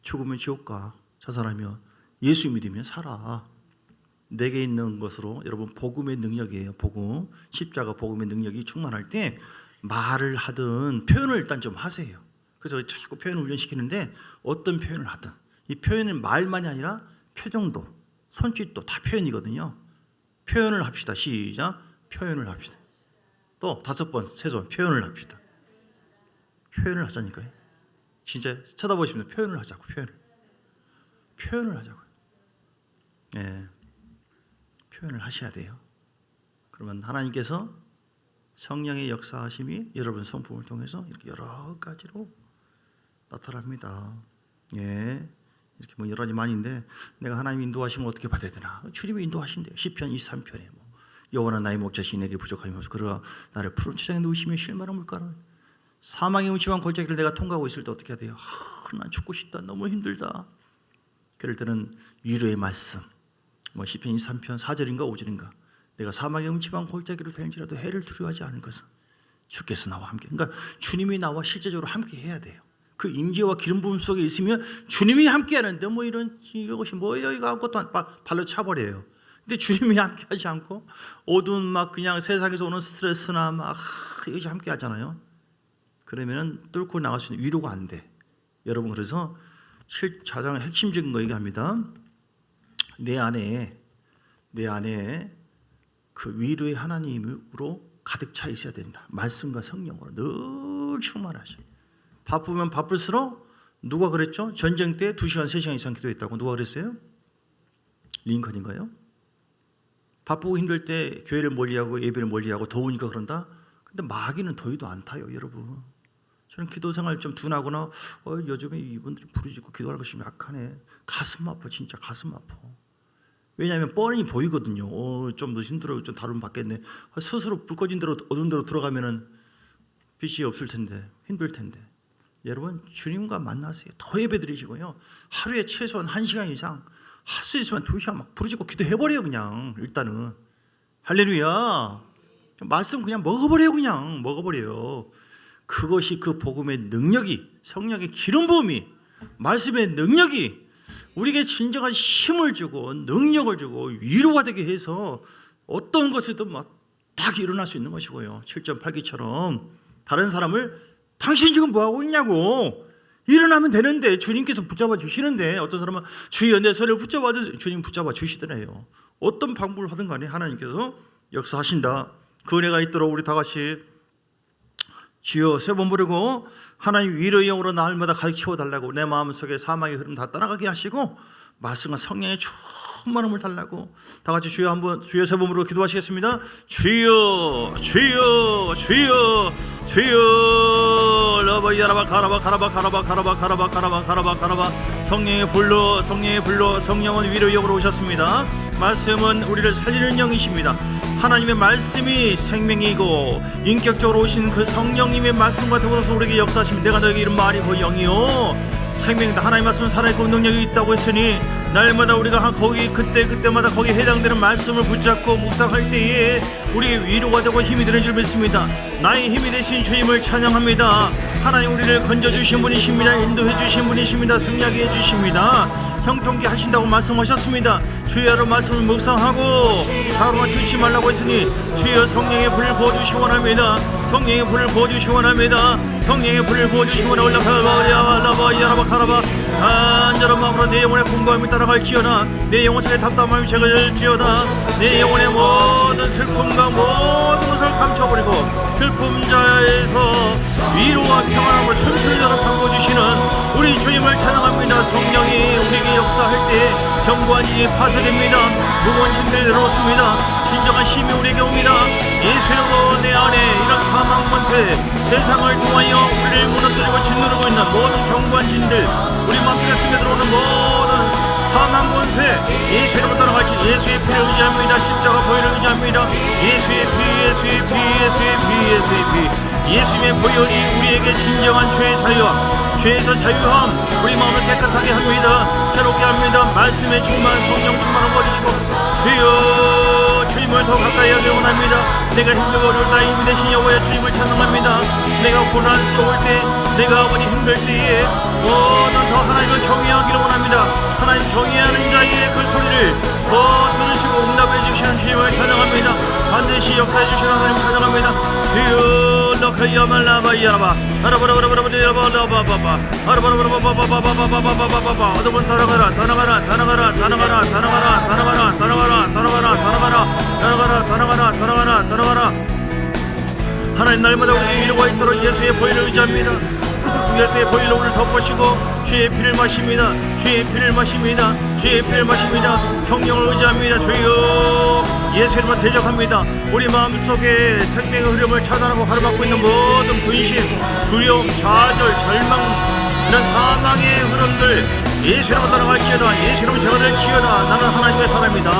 죽으면 지옥 가. 자살하면 예수 믿으면 살아. 내게 있는 것으로 여러분 복음의 능력이에요. 복음. 십자가 복음의 능력이 충만할 때 말을 하든 표현을 일단 좀 하세요. 그래서 자꾸 표현을 훈련시키는데 어떤 표현을 하든 이 표현은 말만이 아니라 표정도 손짓도 다 표현이거든요. 표현을 합시다. 시작. 표현을 합시다. 또 5번, 3번 표현을 합시다. 표현을 하자니까요. 진짜 쳐다보시면 표현을 하자고. 표현을. 표현을 하자고요. 예, 표현을 하셔야 돼요. 그러면 하나님께서 성령의 역사하심이 여러분 성품을 통해서 이렇게 여러 가지로 나타납니다. 예, 이렇게 뭐 여러 가지 많은데 내가 하나님 인도하시면 어떻게 받아야 되나? 주님이 인도하신대요. 시편 23편에 여호와는 나의 목자시니 내게 부족함이 없어 그러나 나를 푸른 초장에 누우시며 쉴만한 물가를 사망의 음침한 골짜기를 내가 통과하고 있을 때 어떻게 해야 돼요? 난 죽고 싶다. 너무 힘들다. 그럴 때는 위로의 말씀, 뭐 시편 23편 4절인가 5절인가 내가 사망의 음침한 골짜기로 다닐지라도 해를 두려워하지 않을 것은 주께서 나와 함께. 그러니까 주님이 나와 실제적으로 함께 해야 돼요. 그 임재와 기름 부음 속에 있으면 주님이 함께 하는데 뭐 이것이 뭐예요? 이거 아무것도 발로 차버려요. 근데 주님이 함께 하지 않고 어두운 막 그냥 세상에서 오는 스트레스나 막 이것이 함께 하잖아요. 그러면은 뚫고 나갈 수 있는 위로가 안 돼. 여러분 그래서 가장 핵심적인 거 얘기합니다. 내 안에 그 위로의 하나님으로 가득 차 있어야 된다. 말씀과 성령으로 늘 충만하셔. 바쁘면 바쁠수록 누가 그랬죠? 전쟁 때 2시간 3시간 이상 기도했다고 누가 그랬어요? 링컨인가요? 바쁘고 힘들 때 교회를 멀리하고 예배를 멀리하고 더우니까 그런다? 근데 마귀는 더위도 안 타요, 여러분. 저는 기도 생활 좀 둔하거나 요즘에 이분들이 부르짖고 기도하는 것이 좀 약하네. 가슴 아파, 진짜 가슴 아파. 왜냐하면 뻔히 보이거든요. 좀 더 힘들어, 좀 다루면 받겠네. 스스로 불 꺼진 대로 어두운 데로 들어가면은 빛이 없을 텐데, 힘들 텐데. 여러분 주님과 만나세요. 더 예배드리시고요. 하루에 최소한 1시간 이상, 할 수 있으면 2시간 막 부르짖고 기도해버려요. 그냥 일단은 할렐루야. 말씀 그냥 먹어버려요. 그냥 먹어버려요. 그것이 그 복음의 능력이, 성령의 기름 부음이, 말씀의 능력이 우리에게 진정한 힘을 주고 능력을 주고 위로가 되게 해서 어떤 것에도 막 딱 일어날 수 있는 것이고요. 7.8기처럼 다른 사람을 당신 지금 뭐하고 있냐고 일어나면 되는데 주님께서 붙잡아 주시는데 어떤 사람은 주여 내 손을 붙잡아 주세요. 주님 붙잡아 주시더래요. 어떤 방법을 하든 간에 하나님께서 역사하신다. 그 은혜가 있도록 우리 다 같이 주여 3번 부르고 하나님 위로의 영으로 날마다 가득 채워달라고 내 마음속에 사망의 흐름 다 떠나가게 하시고 말씀과 성령의 충만함을 달라고 다 같이 주여 3번 부르고 기도하시겠습니다. 주여 주여 주여 주여 러바야라바 가라바 성령의 불로 성령은 위로의 영으로 오셨습니다. 말씀은 우리를 살리는 영이십니다. 하나님의 말씀이 생명이고 인격적으로 오신 그 성령님의 말씀과 더불어서 우리에게 역사하십니다. 내가 너에게 이른 말이 그 영이요 생명이다. 하나님의 말씀은 살아있고 능력이 있다고 했으니 날마다 우리가 거기 그때마다 거기에 해당되는 말씀을 붙잡고 묵상할 때에 우리의 위로가 되고 힘이 되는 줄 믿습니다. 나의 힘이 되신 주님을 찬양합니다. 하나님 우리를 건져주신 분이십니다. 인도해 주신 분이십니다. 승리하게 해주십니다. 형통케 하신다고 말씀하셨습니다. 주여로 말씀을 묵상하고 사로가 주지 말라고 했으니 주여 성령의 불을 부어주시 원합니다. 성령의 불을 부어주시 원합니다. 성령의 불을 부어주시 원합니다. 올라가라바 간절한 마음으로 내 영혼의 공고함이 따라갈지어다. 내 영혼 속에 답답함이 제거될지어다. 내 영혼의 모든 슬픔과 모든 것을 감춰버리고 슬픔자에서 위로와 평안함을 춘순이도록 담궈주시는 우리 주님을 찬양합니다. 성령이 우리에게 역사할 때 견고한 힘이 파쇄됩니다. 무거운 짐들이 내려놓습니다. 진정한 힘이 우리에게 옵니다. 예수님으로 내 안에 이런 사망 권세 세상을 통하여 우리를 무너뜨리고 짓누르고 있는 모든 견고한 짐들 우리 마음속에 스며들어오는 모든 사망 권세 예수님으로 따라갈지 예수의 피를 의지합니다. 십자가 보혈을 의지합니다. 예수의 피 예수님의 보혈이 우리에게 진정한 죄의 자유함 죄에서 자유함 우리 마음을 깨끗하게 합니다. 새롭게 합니다. 말씀의 충만 성령 충만을 거두시고 주여 주님을 더 가까이 하길 원합니다. 내가 힘들고 어려울 때 힘이 되신 여호와의 주님을 찬양합니다. 내가 고난스러울 때 내가 아버지 힘들 때에 난 더 하나님을 경외하기를 원합니다. 하나님 경외하는 자의 그 소리를 더 들으시고 응답해 주시는 주님을 찬양합니다. 반드시 역사해 주시는 하나님 찬양합니다. 주여 너카야말라바이야라바 아라바라바라바라바라바라바라바바 아라바라바라바바바바바바바바바바 어두분 따라가라 따라가라 하나님 날마다 우리의 위로가 있도록 예수의 보혈을 의지합니다. 예수의 보혈로 우리를 덮으시고 주의 피를 마십니다. 주의 피를 마십니다. 주의 피를 마십니다. 성령을 의지합니다. 주여 예수 이름으로 대적합니다. 우리 마음속에 생명의 흐름을 차단하고 가로막고 있는 모든 분심, 두려움, 좌절, 절망, 이런 사망의 흐름들 예수 이름으로 따라갈지어다. 예수 이름으로 제거될지어다. 나는 하나님의 사람이다.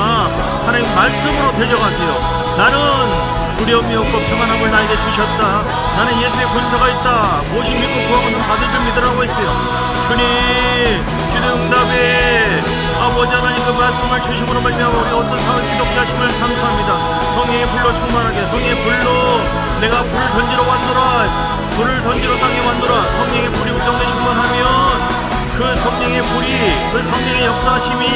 하나님 말씀으로 대적하세요. 나는 두려움이 없고 평안함을 나에게 주셨다. 나는 예수의 권세가 있다. 무엇이 믿고 구하고는 받을 줄 믿으라고 했어요. 주님 기도응답에 아버지 하나님 그 말씀을 주심으로 말미암아 우리 어떤 삶을 기독게 하심을 감사합니다. 성령의 불로 충만하게, 성령의 불로 내가 불을 던지러 왔노라. 불을 던지러 땅에 왔노라. 성령의 불이 우리 가운데 충만하면 그 성령의 불이, 그 성령의 역사하심이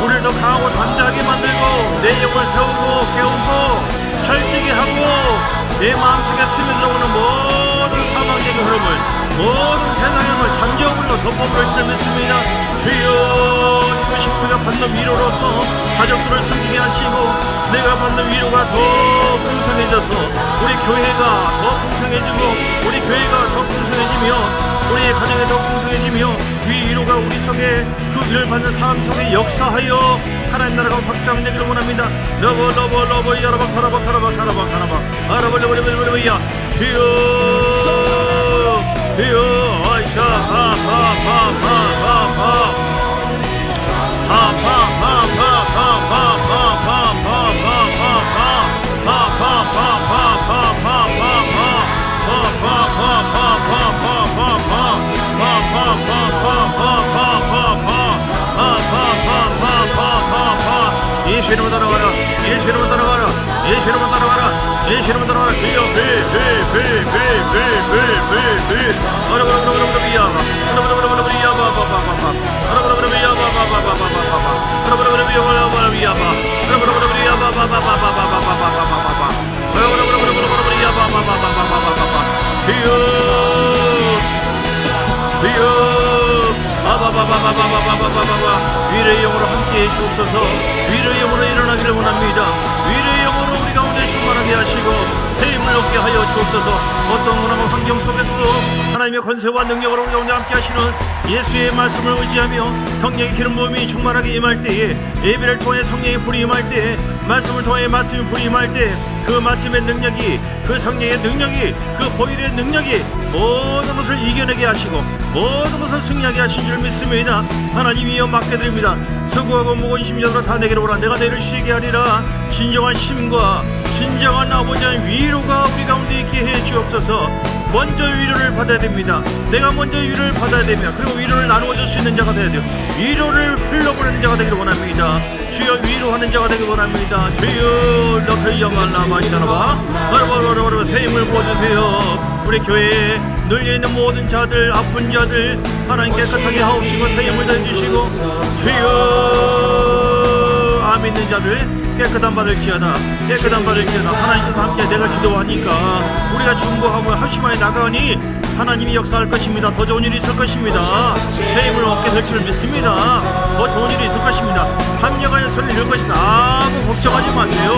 우리를 더 강하고 담대하게 만들고 내 영을 세우고 깨우고 살찌게 하고 내 마음속에 스며들어오는 모든 사망적인 흐름을, 모든 세상의 흐름을 잠재우물로 덮어버릴 줄 믿습니다. 주여 이것이 우리가 받는 위로로서 가족들을 섬기게 하시고 내가 받는 위로가 더 풍성해져서 우리 교회가 더 풍성해지고 우리 교회가 더 풍성해지며 우리 가정에 더 풍성해지며 위로가 우리 속에 그 위를 받는 사람 속에 역사하여 하나님 나라가 확장되기를 원합니다. 러버 야라바 카라바 아라벌레버레버레버레야 주여 주여 아이샤 예수 이름으로 따라가라. 예수 이름으로 따라가라. 예수 이름으로 따라가라. 예수 이름으로 따라가라. 주여 위로의 영으로 함께해 주옵소서. 위로의 영으로 일어나기를 원합니다. 위로의 영으로 우리 가운데 충만하게 하시고 새 힘을 얻게 하여 주옵소서. 어떤 문화와 환경 속에서도 하나님의 권세와 능력으로 우리 가운데 함께 하시는 예수의 말씀을 의지하며 성령의 기름 부음이 충만하게 임할 때에 예배를 통해 성령의 불이 임할 때에 말씀을 통해 말씀의 불이 임할 때 그 말씀의 능력이, 그 성령의 능력이, 그 보혈의 능력이 모든 것을 이겨내게 하시고 모든 것을 승리하게 하신 줄 믿습니다. 하나님이여 맡겨드립니다. 수고하고 무거운 심령으로 다 내게로 오라. 내가 너희를 쉬게 하리라. 진정한 힘과 진정한 아버지의 위로가 우리 가운데 있게 해 주옵소서. 먼저 위로를 받아야 됩니다. 내가 먼저 위로를 받아야 됩니다. 그리고 위로를 나누어 줄 수 있는 자가 되어야 돼요. 위로를 흘려보내는 자가 되기를 원합니다. 주여 위로하는 자가 되기를 원합니다. 주여 너클영알라마시아나바 새 힘을 부어주세요. 우리 교회에 눌려있는 모든 자들, 아픈 자들 하나님 깨끗하게 하옵시고 새 힘을 더해주시고 주여 암 있는 자들 깨끗한 받을지어다. 깨끗한 받을지어다. 하나님께서 함께 내가 기도하니까 우리가 중보하고 합심하여 나가니 하나님이 역사할 것입니다. 더 좋은 일이 있을 것입니다. 새 힘을 얻게 될 줄 믿습니다. 더 좋은 일이 있을 것입니다. 합력하여 소리를 낼 것이다. 아무 걱정하지 마세요.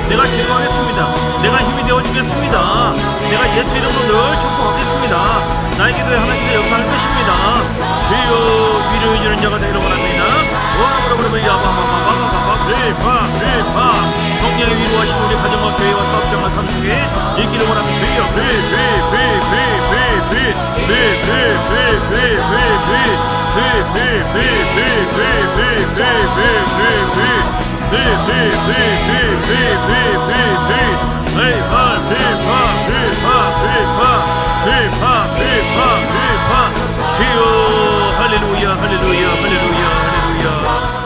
내가 기도하겠습니다. 내가 힘이 되어주겠습니다. 내가 예수 이름으로 늘 축복하겠습니다. 나에게도 하나님께서 역사할 것입니다. 주여 위로해주는 자가 되기를 원합니다. 성령의 위로하신 우리 가정과 교회와 사업장과 삶 속에 있기를 원하며 주여 할렐루야 할렐루야 할렐루야 할렐루야.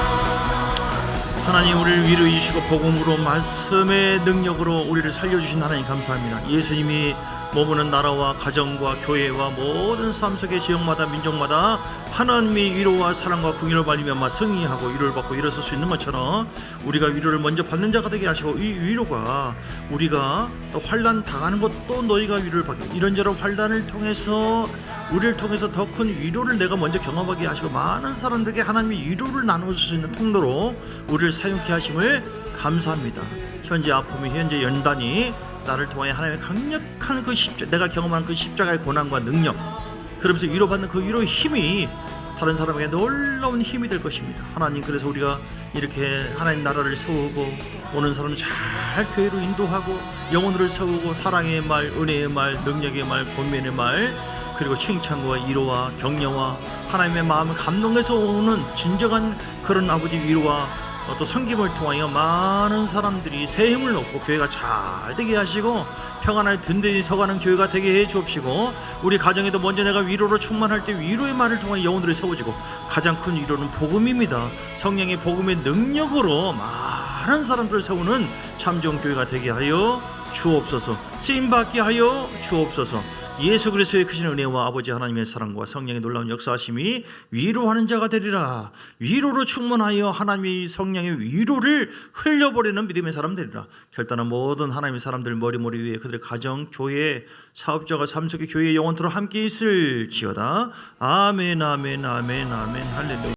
하나님 우리를 위로해 주시고 복음으로 말씀의 능력으로 우리를 살려주신 하나님 감사합니다. 예수님이 머무는 나라와 가정과 교회와 모든 삶 속의 지역마다 민족마다 하나님의 위로와 사랑과 긍휼을 받으며 승리하고 위로를 받고 일어설 수 있는 것처럼 우리가 위로를 먼저 받는 자가 되게 하시고 이 위로가 우리가 또 환난 당하는 것도 너희가 위로를 받게 이런저런 환난을 통해서 우리를 통해서 더 큰 위로를 내가 먼저 경험하게 하시고 많은 사람들에게 하나님의 위로를 나눠줄 수 있는 통로로 우리를 사용케 하심을 감사합니다. 현재 아픔이 현재 연단이 나를 통해 하나님의 강력한 그 십자가, 내가 경험한 그 십자가의 고난과 능력 그러면서 위로받는 그 위로의 힘이 다른 사람에게 놀라운 힘이 될 것입니다. 하나님, 그래서 우리가 이렇게 하나님 나라를 세우고 오는 사람을 잘 교회로 인도하고 영혼들을 세우고 사랑의 말, 은혜의 말, 능력의 말, 권면의 말, 그리고 칭찬과 위로와 격려와 하나님의 마음을 감동해서 오는 진정한 그런 아버지 위로와 또 섬김을 통하여 많은 사람들이 새 힘을 얻고 교회가 잘 되게 하시고 평안하게 든든히 서가는 교회가 되게 해 주옵시고, 우리 가정에도 먼저 내가 위로로 충만할 때 위로의 말을 통하여 영혼들이 세워지고, 가장 큰 위로는 복음입니다. 성령의 복음의 능력으로 많은 사람들을 세우는 참 좋은 교회가 되게 하여 주옵소서. 쓰임받게 하여 주옵소서. 예수 그리스도의 크신 은혜와 아버지 하나님의 사랑과 성령의 놀라운 역사하심이 위로하는 자가 되리라. 위로로 충만하여 하나님의 성령의 위로를 흘려버리는 믿음의 사람 되리라. 결단한 모든 하나님의 사람들 머리머리 위에 그들의 가정, 교회, 사업자가 삶 속의 교회의 영원토록 함께 있을지어다. 아멘, 아멘, 아멘, 아멘, 할렐루야.